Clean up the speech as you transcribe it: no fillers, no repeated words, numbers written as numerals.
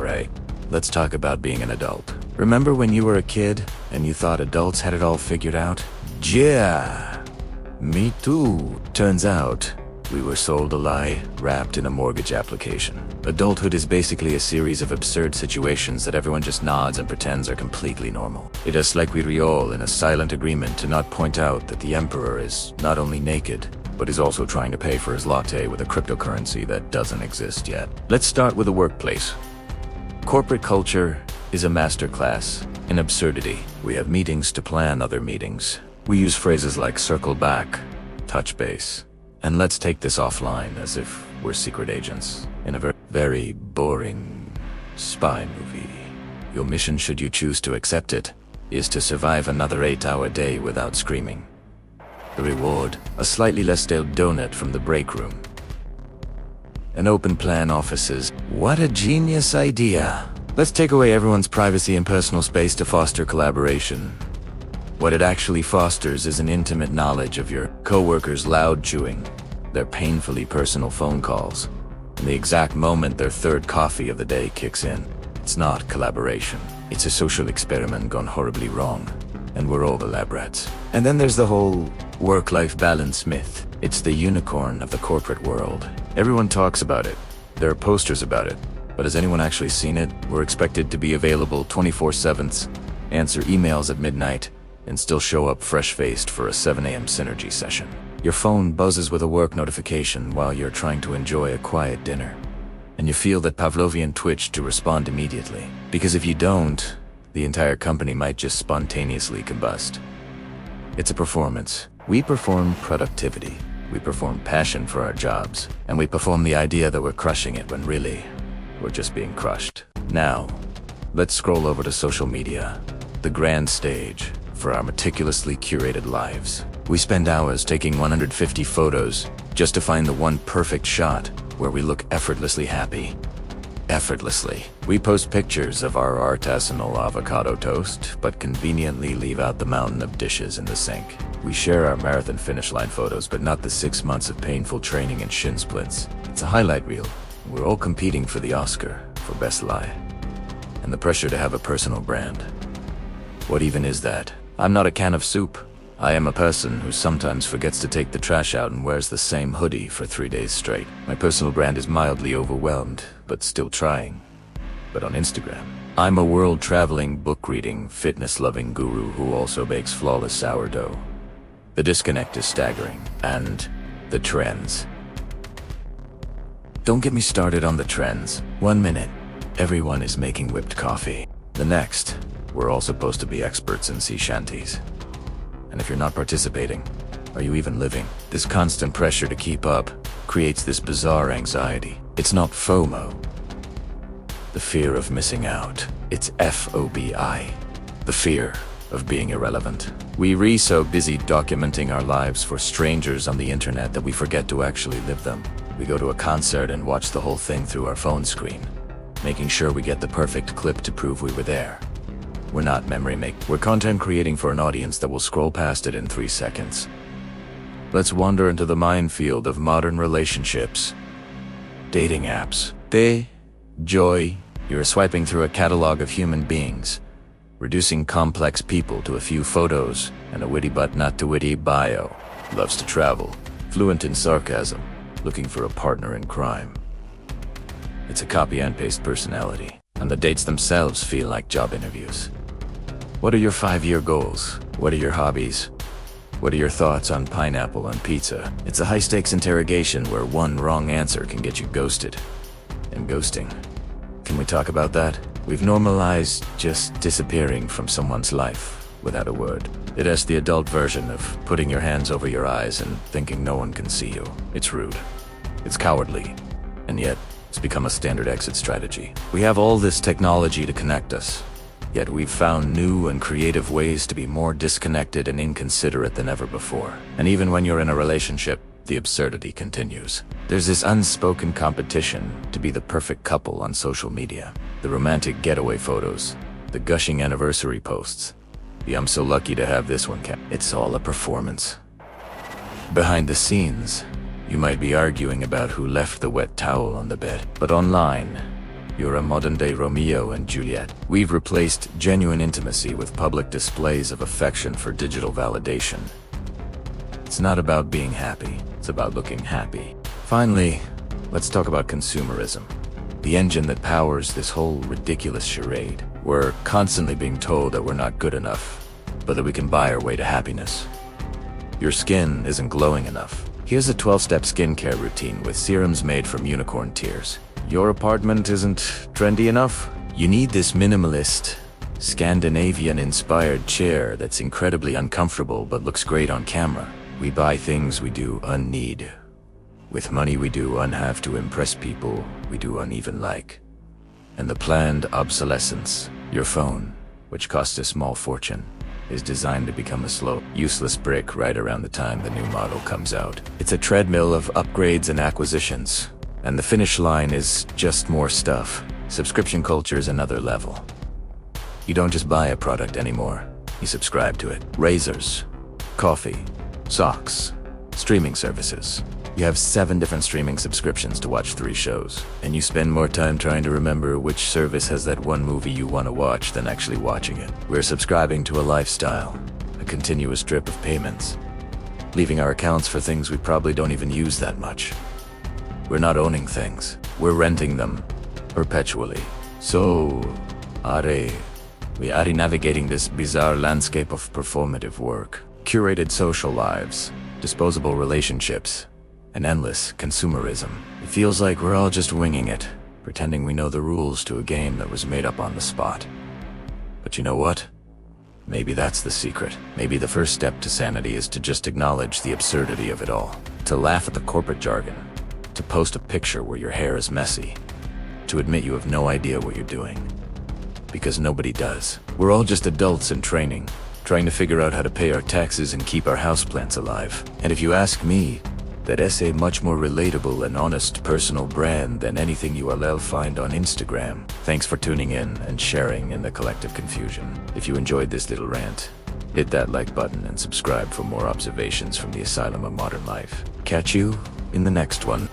Alright, let's talk about being an adult. Remember when you were a kid and you thought adults had it all figured out? Yeah, me too. Turns out, we were sold a lie wrapped in a mortgage application. Adulthood is basically a series of absurd situations that everyone just nods and pretends are completely normal. It is like we're all in a silent agreement to not point out that the emperor is not only naked, but is also trying to pay for his latte with a cryptocurrency that doesn't exist yet. Let's start with the workplace. Corporate culture is a masterclass in absurdity. We have meetings to plan other meetings. We use phrases like circle back, touch base, and let's take this offline as if we're secret agents in a very boring spy movie. Your mission, should you choose to accept it, is to survive another 8-hour day without screaming. The reward, a slightly less stale donut from the break room. An open plan offices. What a genius idea. Let's take away everyone's privacy and personal space to foster collaboration. What it actually fosters is an intimate knowledge of your coworkers' loud chewing, their painfully personal phone calls, and the exact moment their third coffee of the day kicks in. It's not collaboration. It's a social experiment gone horribly wrong, and we're all the lab rats. And then there's the whole work-life balance myth. It's the unicorn of the corporate world. Everyone talks about it. There are posters about it. But has anyone actually seen it? We're expected to be available 24/7, answer emails at midnight, and still show up fresh-faced for a 7 a.m. synergy session. Your phone buzzes with a work notification while you're trying to enjoy a quiet dinner. And you feel that Pavlovian twitch to respond immediately. Because if you don't, the entire company might just spontaneously combust. It's a performance. We perform productivity. We perform passion for our jobs. And we perform the idea that we're crushing it when really, we're just being crushed. Now, let's scroll over to social media, the grand stage for our meticulously curated lives. We spend hours taking 150 photos just to find the one perfect shot where we look effortlessly happy. Effortlessly. We post pictures of our artisanal avocado toast, but conveniently leave out the mountain of dishes in the sink. We share our marathon finish line photos, but not the 6 months of painful training and shin splints. It's a highlight reel. We're all competing for the Oscar for best lie, and the pressure to have a personal brand. What even is that? I'm not a can of soup. I am a person who sometimes forgets to take the trash out and wears the same hoodie for 3 days straight. My personal brand is mildly overwhelmed, but still trying. But on Instagram, I'm a world-traveling, book-reading, fitness-loving guru who also bakes flawless sourdough. The disconnect is staggering. And the trends. Don't get me started on the trends. 1 minute, everyone is making whipped coffee. The next, we're all supposed to be experts in sea shanties. And if you're not participating, are you even living? This constant pressure to keep up creates this bizarre anxiety. It's not FOMO, the fear of missing out. It's FOBI, the fear of being irrelevant. We're so busy documenting our lives for strangers on the internet that we forget to actually live them. We go to a concert and watch the whole thing through our phone screen, making sure we get the perfect clip to prove we were there. We're not memory make. We're content creating for an audience that will scroll past it in 3 seconds. Let's wander into the minefield of modern relationships. Dating apps. Joy. You're swiping through a catalog of human beings, reducing complex people to a few photos and a witty but not too witty bio. Loves to travel. Fluent in sarcasm. Looking for a partner in crime. It's a copy and paste personality. And the dates themselves feel like job interviews. What are your 5-year goals? What are your hobbies? What are your thoughts on pineapple on pizza? It's a high-stakes interrogation where one wrong answer can get you ghosted. And ghosting. Can we talk about that? We've normalized just disappearing from someone's life without a word. It is the adult version of putting your hands over your eyes and thinking no one can see you. It's rude. It's cowardly. And yet, it's become a standard exit strategy. We have all this technology to connect us, yet we've found new and creative ways to be more disconnected and inconsiderate than ever before. And even when you're in a relationship, the absurdity continues. There's this unspoken competition to be the perfect couple on social media. The romantic getaway photos, the gushing anniversary posts, the I'm so lucky to have this one. It's all a performance. Behind the scenes, you might be arguing about who left the wet towel on the bed. But online, You're a modern-day Romeo and Juliet. We've replaced genuine intimacy with public displays of affection for digital validation. It's not about being happy, it's about looking happy. Finally, let's talk about consumerism. The engine that powers this whole ridiculous charade. We're constantly being told that we're not good enough, but that we can buy our way to happiness. Your skin isn't glowing enough. Here's a 12-step skincare routine with serums made from unicorn tears. Your apartment isn't trendy enough? You need this minimalist, Scandinavian-inspired chair that's incredibly uncomfortable but looks great on camera. We buy things we do unneed. With money we do unhave to impress people we do uneven like. And the planned obsolescence, your phone, which costs a small fortune, is designed to become a slow, useless brick right around the time the new model comes out. It's a treadmill of upgrades and acquisitions, and the finish line is just more stuff. Subscription culture is another level. You don't just buy a product anymore, you subscribe to it. Razors, coffee, socks, streaming services. You have 7 different streaming subscriptions to watch 3 shows, and you spend more time trying to remember which service has that one movie you want to watch than actually watching it. We're subscribing to a lifestyle, a continuous drip of payments, leaving our accounts for things we probably don't even use that much. We're not owning things, we're renting them perpetually. So, we are navigating this bizarre landscape of performative work, curated social lives, disposable relationships, and endless consumerism. It feels like we're all just winging it, pretending we know the rules to a game that was made up on the spot. But you know what? Maybe that's the secret. Maybe the first step to sanity is to just acknowledge the absurdity of it all. To laugh at the corporate jargon. To post a picture where your hair is messy. To admit you have no idea what you're doing. Because nobody does. We're all just adults in training, trying to figure out how to pay our taxes and keep our houseplants alive. And if you ask me, that is a much more relatable and honest personal brand than anything you will find on Instagram. Thanks for tuning in and sharing in the collective confusion. If you enjoyed this little rant, hit that like button and subscribe for more observations from the asylum of modern life. Catch you in the next one.